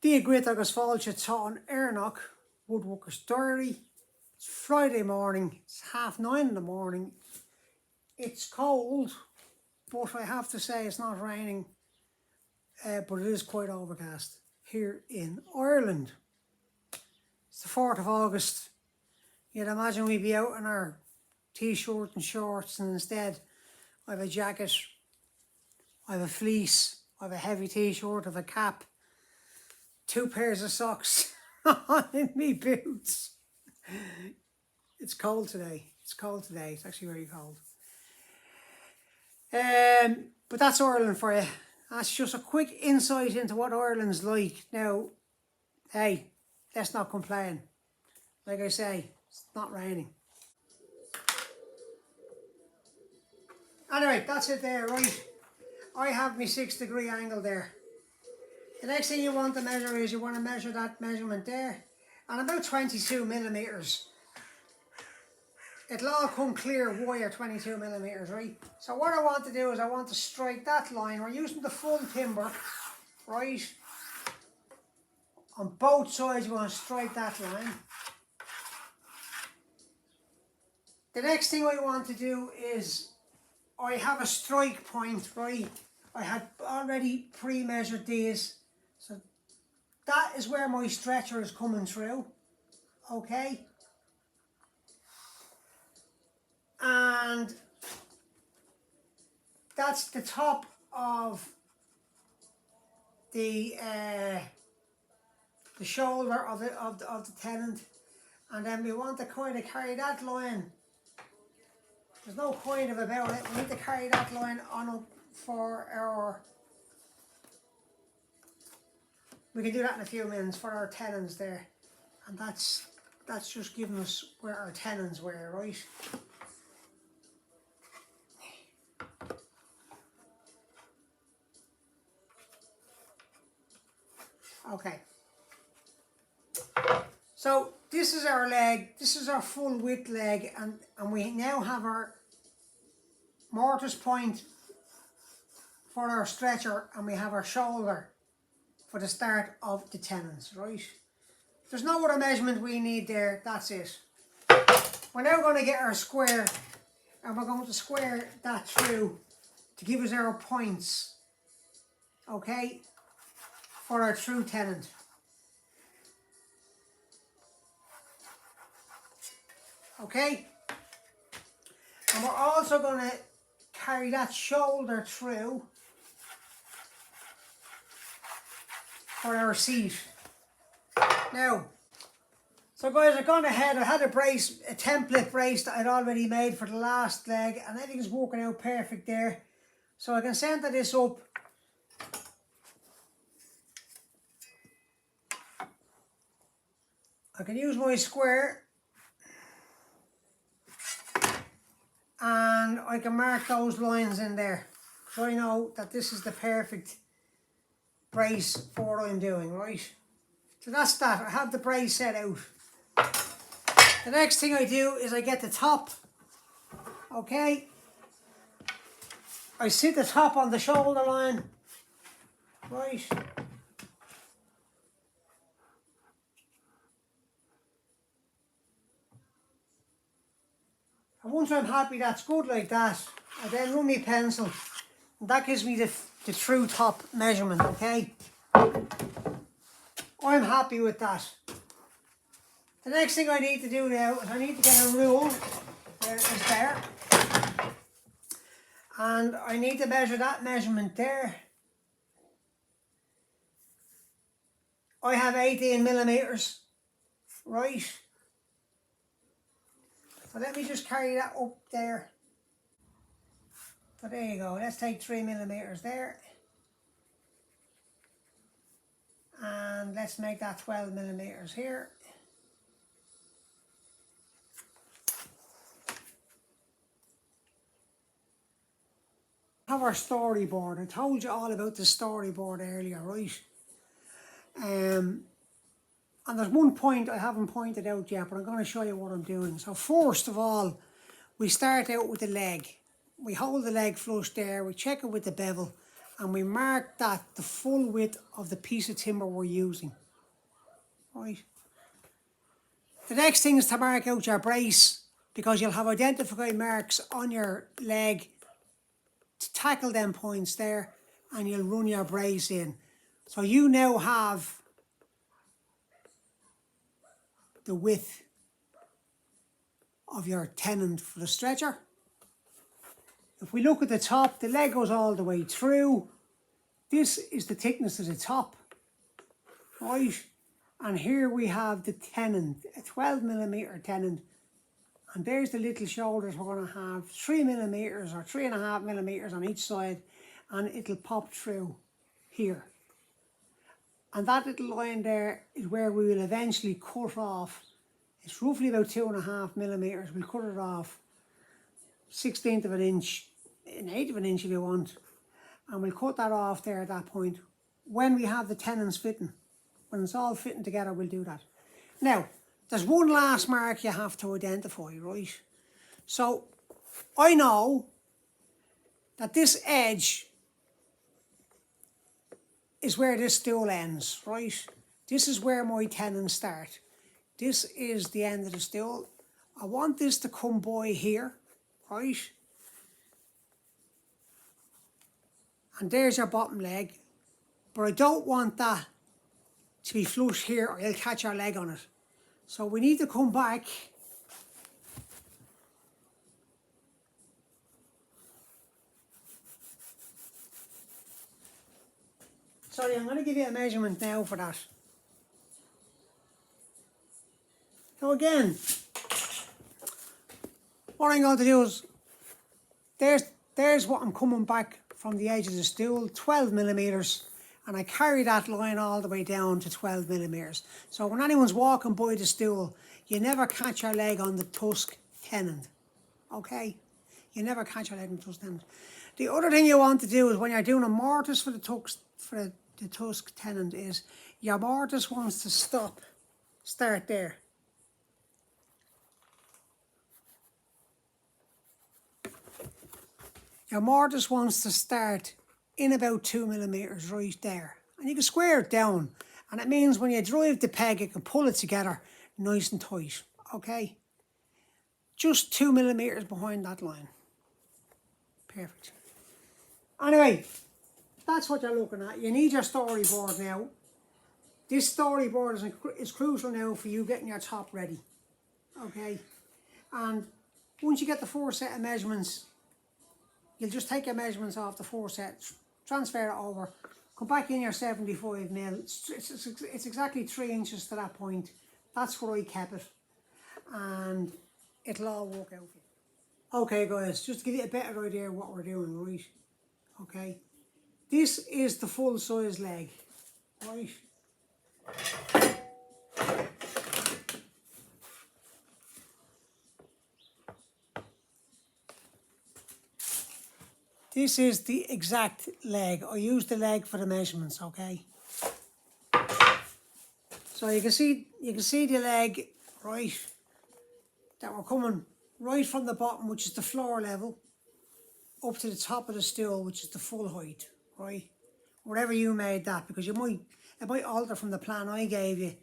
Dia Grit agus fáilte tá an Airnach, Woodworkers Diary. It's Friday morning, it's 9:30 in the morning. It's cold, but I have to say it's not raining, but it is quite overcast here in Ireland. It's the 4th of August. You'd imagine we'd be out in our t-shirt and shorts, and instead I have a jacket, I have a fleece, I have a heavy t-shirt, I have a cap, 2 pairs of socks in me boots. It's cold today. It's cold today. It's actually very cold. But that's Ireland for you. That's just a quick insight into what Ireland's like. Now, hey, let's not complain. Like I say, it's not raining. Anyway, that's it there, right? I have my 6-degree angle there. The next thing you want to measure is you want to measure that measurement there. And about 22 millimeters. It'll all come clear wire 22 millimeters, right? So what I want to do is I want to strike that line. We're using the full timber, right? On both sides you want to strike that line. The next thing I want to do is I have a strike point, right? I had already pre-measured these. So that is where my stretcher is coming through, okay? And that's the top of the shoulder of the tenon, and then we want to kind of carry that line. There's no kind of about it. We need to carry that line on up for our. We can do that in a few minutes for our tenons there, and that's just giving us where our tenons were, right? Okay. So this is our leg. This is our full width leg, and we now have our mortise point for our stretcher, and we have our shoulder for the start of the tenons, right? There's no other measurement we need there, that's it. We're now going to get our square, and we're going to square that through to give us our points, okay, for our true tenon. Okay? And we're also going to carry that shoulder through for our seat. Now, so guys, I've gone ahead, I had a brace, a template brace that I'd already made for the last leg, and everything's working out perfect there. So I can center this up. I can use my square, and I can mark those lines in there, so I know that this is the perfect brace for what I'm doing, right? So that's that. I have the brace set out. The next thing I do is I get the top, okay? I sit the top on the shoulder line, right? And once I'm happy that's good like that, I then run my pencil, and that gives me the true top measurement, okay? I'm happy with that. The next thing I need to do now is I need to get a rule. There it is there. And I need to measure that measurement there. I have 18 millimeters, right? So let me just carry that up there. So there you go. Let's take 3 millimeters there. And let's make that 12 millimeters here. Have our storyboard. I told you all about the storyboard earlier, right? And there's one point I haven't pointed out yet, but I'm going to show you what I'm doing. So first of all, we start out with the leg. We hold the leg flush there, we check it with the bevel, and we mark that the full width of the piece of timber we're using. Right. The next thing is to mark out your brace, because you'll have identified marks on your leg to tackle them points there, and you'll run your brace in. So you now have the width of your tenon for the stretcher. If we look at the top, the leg goes all the way through. This is the thickness of the top, right? And here we have the tenon, a 12mm tenon. And there's the little shoulders. We're going to have 3mm or 3.5mm on each side, and it'll pop through here. And that little line there is where we will eventually cut off. It's roughly about 2.5mm. We'll cut it off 1/16 of an inch, 1/8 of an inch if you want. And we'll cut that off there at that point. When we have the tenons fitting, when it's all fitting together, we'll do that. Now, there's one last mark you have to identify, right? So, I know that this edge is where this stool ends, right? This is where my tenons start. This is the end of the stool. I want this to come by here, right? And there's your bottom leg. But I don't want that to be flush here, or you'll catch your leg on it. So we need to come back sorry, I'm going to give you a measurement now for that. So again, what I'm going to do is, there's what I'm coming back from the edge of the stool, 12mm, and I carry that line all the way down to 12mm. So when anyone's walking by the stool, you never catch your leg on the tusk tenon, okay? You never catch your leg on the tusk tenon. The other thing you want to do is when you're doing a mortise for the tusk tenon is your mortise wants to start there. Your mortise wants to start in about 2mm right there. And you can square it down. And it means when you drive the peg, you can pull it together nice and tight. Okay? Just 2mm behind that line. Perfect. Anyway, that's what you're looking at. You need your storyboard now. This storyboard is crucial now for you getting your top ready. Okay? And once you get the 4 set of measurements, you'll just take your measurements off the 4 sets, transfer it over, come back in your 75mm. It's exactly 3 inches to that point. That's where I kept it. And it'll all work out for you. Okay guys, just to give you a better idea of what we're doing, right? Okay. This is the full size leg, right? This is the exact leg. I use the leg for the measurements, okay? So you can see the leg, right, that we're coming right from the bottom, which is the floor level, up to the top of the stool, which is the full height, right? Wherever you made that, because it might alter from the plan I gave you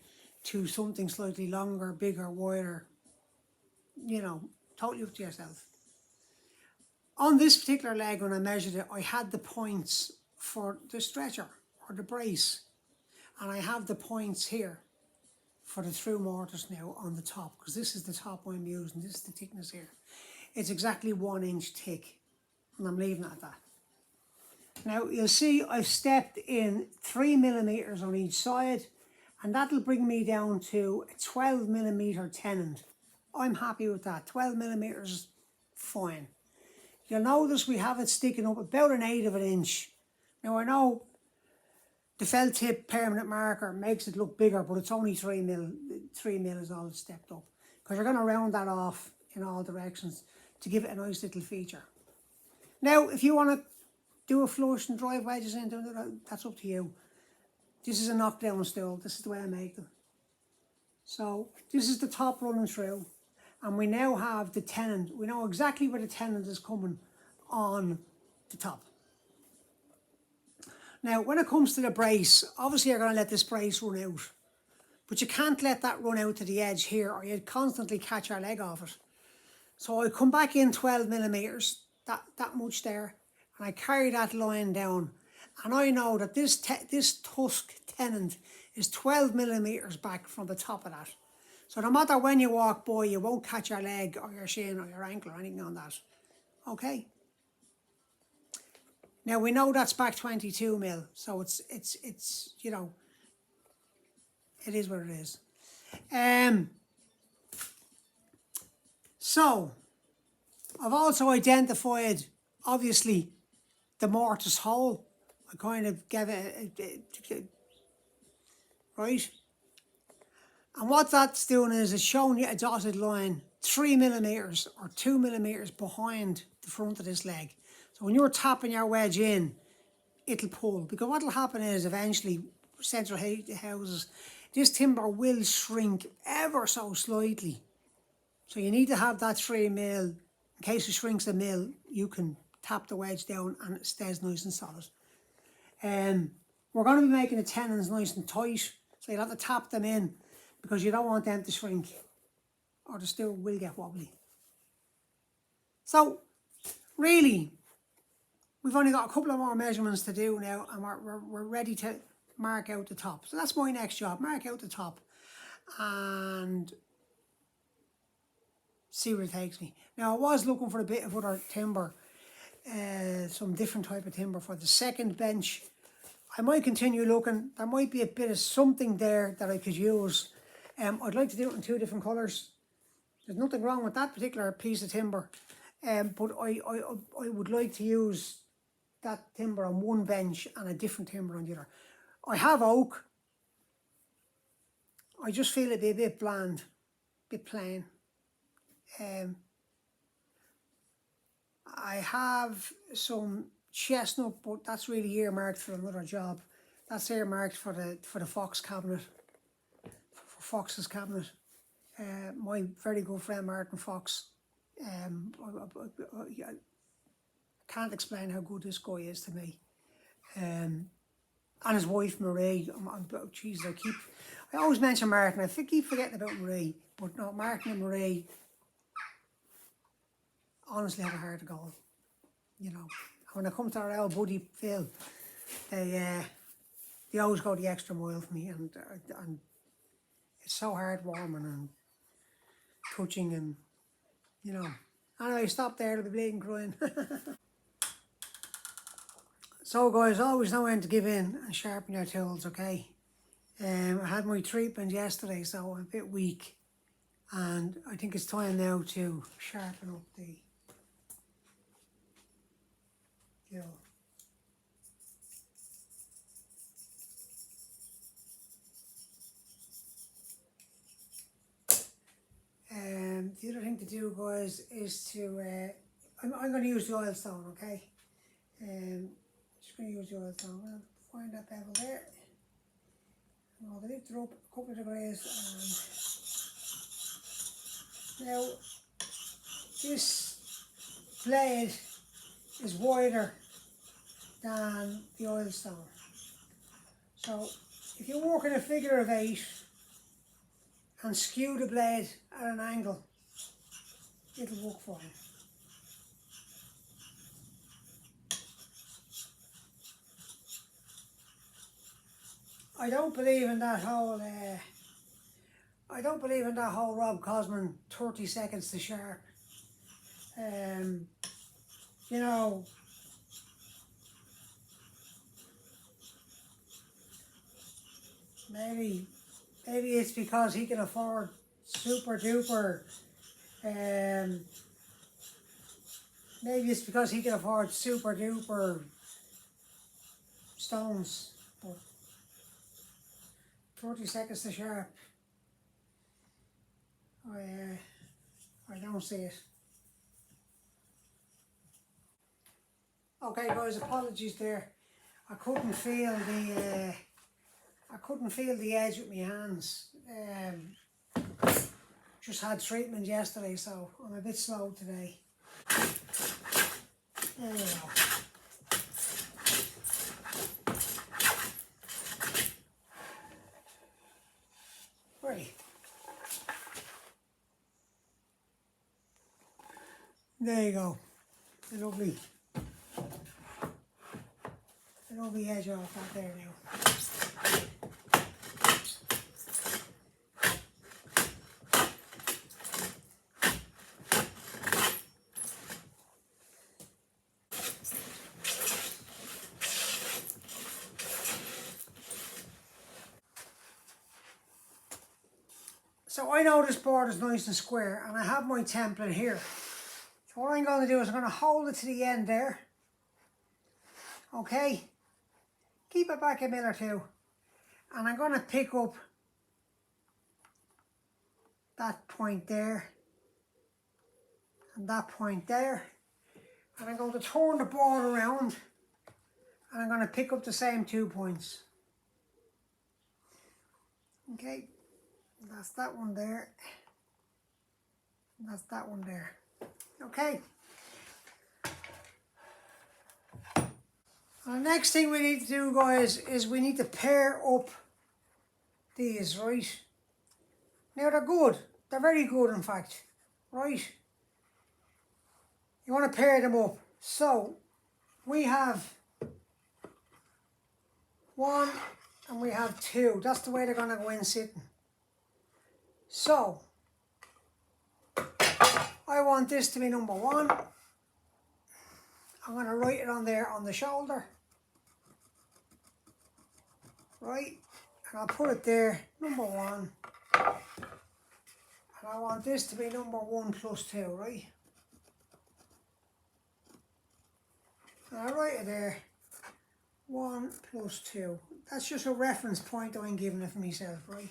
to something slightly longer, bigger, wider, you know, totally up to yourself. On this particular leg, when I measured it, I had the points for the stretcher or the brace, and I have the points here for the through mortise now on the top, because this is the top I'm using. This is the thickness here. It's exactly 1 inch thick, and I'm leaving it at that. Now you'll see I've stepped in 3mm on each side, and that'll bring me down to a 12mm tenon. I'm happy with that. 12mm is fine. You'll notice we have it sticking up about 1/8 of an inch. Now I know the felt tip permanent marker makes it look bigger, but it's only 3mm. 3mm is all it's stepped up, because you're going to round that off in all directions to give it a nice little feature. Now if you want to do a flush and drive wedges into it, that's up to you. This is a knockdown stool. This is the way I make them. So this is the top running through. And we now have the tenon. We know exactly where the tenon is coming on the top. Now, when it comes to the brace, obviously you're going to let this brace run out. But you can't let that run out to the edge here or you'd constantly catch your leg off it. So I come back in 12 millimeters, that much there, and I carry that line down. And I know that this tusk tenon is 12 millimeters back from the top of that. So no matter when you walk by, you won't catch your leg or your shin or your ankle or anything on that. Okay. Now we know that's back 22 mil, so it's you know, it is what it is. So I've also identified, obviously, the mortise hole. I kind of gave it right. And what that's doing is it's showing you a dotted line 3 millimeters or 2 millimeters behind the front of this leg. So when you're tapping your wedge in, it'll pull. Because what'll happen is eventually, central houses, this timber will shrink ever so slightly. So you need to have that 3 mil. In case it shrinks a mil, you can tap the wedge down and it stays nice and solid. We're going to be making the tenons nice and tight, so you'll have to tap them in because you don't want them to shrink or the stool will get wobbly. So really, we've only got a couple of more measurements to do now and we're ready to mark out the top. So that's my next job, mark out the top and see where it takes me. Now I was looking for a bit of other timber, some different type of timber for the second bench. I might continue looking. There might be a bit of something there that I could use. I'd like to do it in 2 different colours. There's nothing wrong with that particular piece of timber, but I would like to use that timber on one bench and a different timber on the other. I have oak. I just feel it'd be a bit bland, a bit plain. I have some chestnut, but that's really earmarked for another job. That's earmarked for the Fox cabinet, for Fox's cabinet. My very good friend Martin Fox. I can't explain how good this guy is to me. And his wife Marie. Jesus, I always mention Martin. I keep forgetting about Marie, but no, Martin and Marie honestly have a heart of gold. You know, when it comes to our old buddy Phil, they always go the extra mile for me, and it's so heartwarming and touching, and you know. Anyway, stop there, it'll be bleeding crying. So guys, always know when to give in and sharpen your tools, okay? I had my treatment yesterday, so I'm a bit weak, and I think it's time now to sharpen up the gill. The other thing to do, guys, is to I'm going to use the oil stone, okay? Just going to use the oil stone. I'm going to find that bevel there. I'll lift it up a couple of degrees, and now this blade is wider than the oil stone. So if you work in a figure of 8 and skew the blade at an angle, it'll work for you. I don't believe in that whole Rob Cosman 30 seconds to sharp. You know, maybe it's because he can afford super duper. Maybe it's because he can afford super duper stones. But 30 seconds to sharp, I don't see it. Okay guys, apologies there. I couldn't feel the edge with my hands. Just had treatment yesterday, so I'm a bit slow today. There we go. There you go. A lovely edge off that there now. So I know this board is nice and square, and I have my template here. So what I'm going to do is I'm going to hold it to the end there. Okay, keep it back a minute or two, and I'm going to pick up that point there and that point there, and I'm going to turn the board around, and I'm going to pick up the same 2 points. Okay, that's that one there, and that's that one there. Okay. The next thing we need to do, guys, is we need to pair up these, right? Now they're good. They're very good, in fact, right? You want to pair them up. So we have 1 and we have 2. That's the way they're going to go in sitting. So I want this to be number 1. I'm going to write it on there on the shoulder, right? And I'll put it there, number 1. And I want this to be number 1 plus 2, right? And I write it there, 1 plus 2. That's just a reference point I'm giving it for myself, right?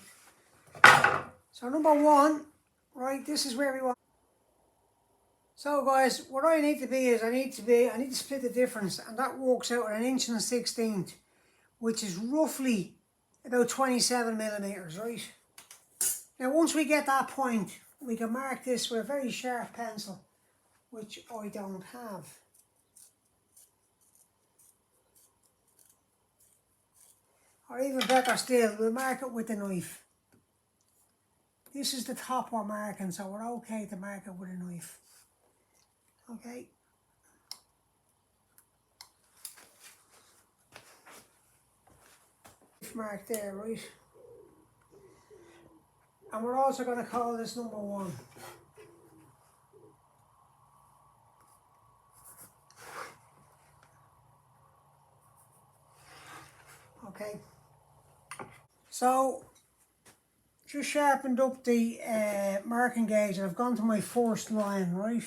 So number 1, right, this is where we want. So guys, what I need to be is I need to split the difference, and that works out at 1 1/16", which is roughly about 27 millimeters, right? Now once we get that point, we can mark this with a very sharp pencil, which I don't have. Or even better still, we'll mark it with a knife. This is the top we're marking, so we're okay to mark it with a knife. Okay. Mark there, right? And we're also going to call this number 1. Okay. So just sharpened up the marking gauge, and I've gone to my first line, right?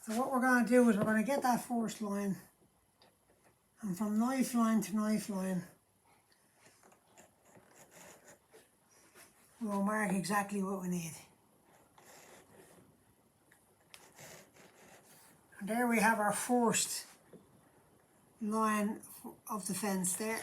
So what we're going to do is we're going to get that first line, and from knife line to knife line, we'll mark exactly what we need. And there we have our first line of the fence there.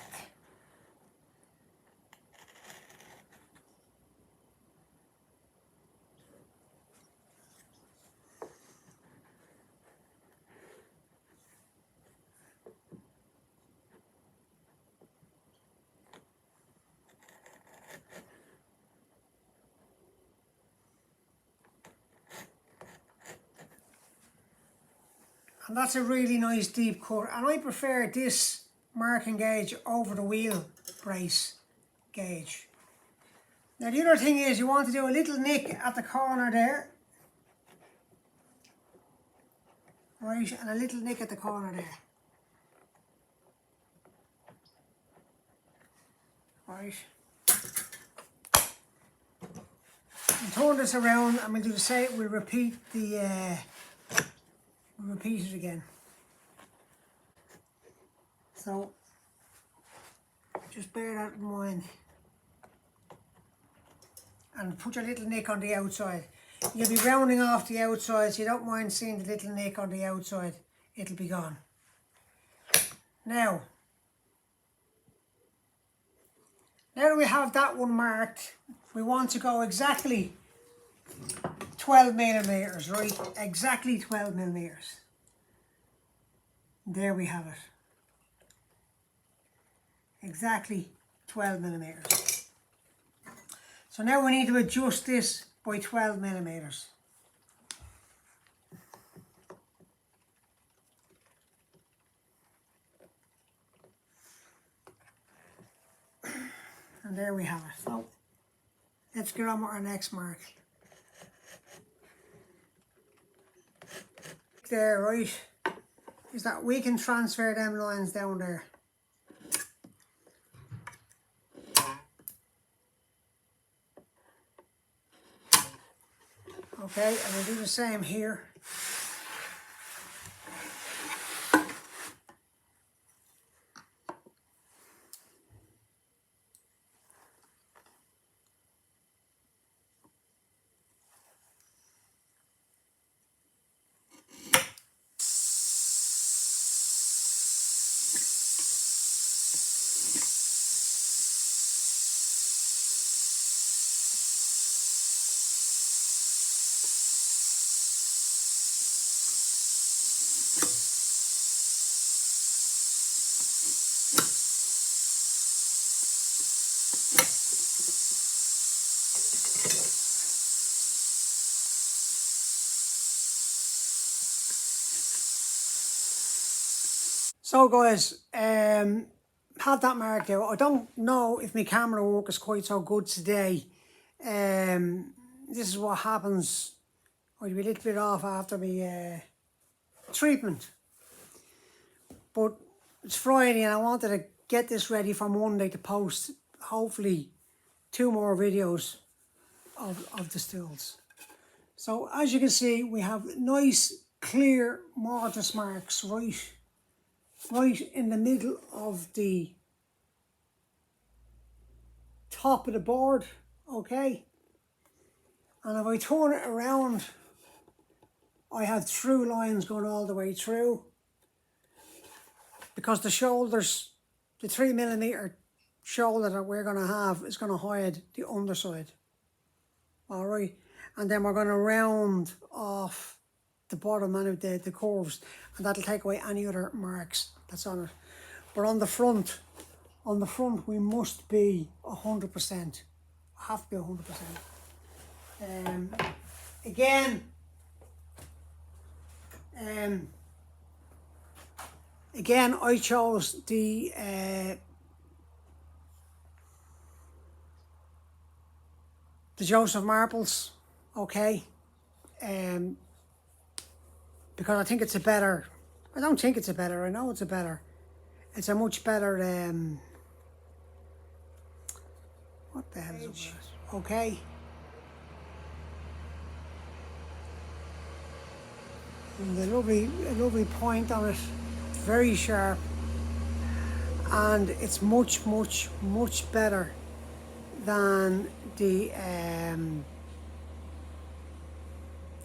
And that's a really nice deep cut, and I prefer this marking gauge over the wheel brace gauge. Now the other thing is you want to do a little nick at the corner there, right, and a little nick at the corner there, right. And turn this around, and we'll do the same. We'll repeat the we'll repeat it again. So just bear that in mind, and put your little nick on the outside. You'll be rounding off the outside, so you don't mind seeing the little nick on the outside. It'll be gone. Now that we have that one marked, we want to go exactly 12 millimeters, right? Exactly 12 millimeters. There we have it. Exactly 12 millimeters. So now we need to adjust this by 12 millimeters. And there we have it. So let's get on with our next mark. There, right, is that we can transfer them lines down there. Okay, and we'll do the same here. So guys, have that marked out. I don't know if my camera work is quite so good today. This is what happens. I'll be a little bit off after my treatment. But it's Friday and I wanted to get this ready for Monday to post hopefully 2 more videos of the stools. So as you can see, we have nice clear mortise marks right in the middle of the top of the board, okay? And if I turn it around, I have through lines going all the way through, because the shoulders, the 3mm shoulder that we're going to have is going to hide the underside, all right? And then we're going to round off the bottom and the curves, and that'll take away any other marks that's on it. But on the front we must be 100%. Have to be 100%. Again, I chose the Joseph marbles, okay, because I think it's a better, I don't think it's a better, I know it's a better, it's a much better, what the hell is it? Okay. And a lovely point on it, very sharp, and it's much better than the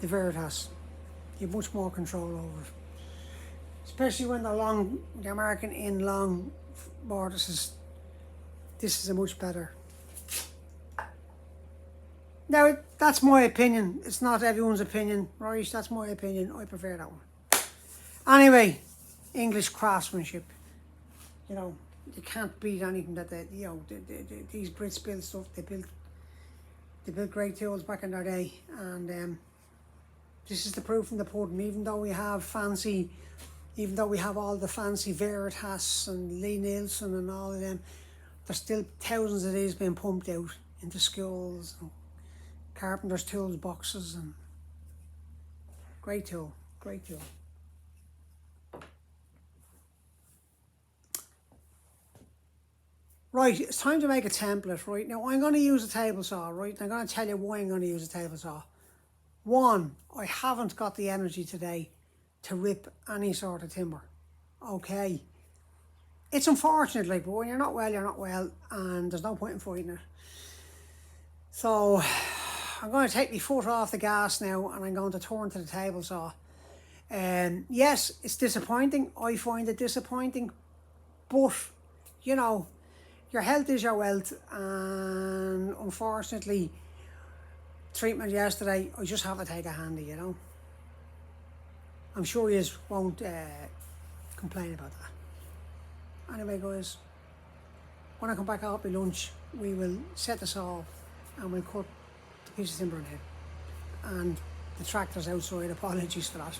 Veritas. You have much more control over it, especially when they're marking in long mortises. This is a much better. Now that's my opinion. It's not everyone's opinion, right? That's my opinion. I prefer that one. Anyway, English craftsmanship. You know, you can't beat anything that these Brits build stuff. They built great tools back in their day, and this is the proof in the pudding. Even though we have all the fancy Veritas and Lee Nielsen and all of them, there's still thousands of these being pumped out into schools and carpenter's tools boxes, and great tool. Right, it's time to make a template. Right, now I'm going to use a table saw, right? I'm going to tell you why I'm going to use a table saw. One, I haven't got the energy today to rip any sort of timber, okay? It's unfortunate, like, but when you're not well, you're not well, and there's no point in fighting it. So I'm going to take my foot off the gas now, and I'm going to turn to the table saw. Yes, it's disappointing. I find it disappointing, but you know, your health is your wealth, and unfortunately, treatment yesterday, I just have to take a handy, you know. I'm sure you won't complain about that. Anyway, guys, when I come back out my lunch, we will set the saw up and we'll cut the piece of timber in here. And the tractor's outside, apologies for that.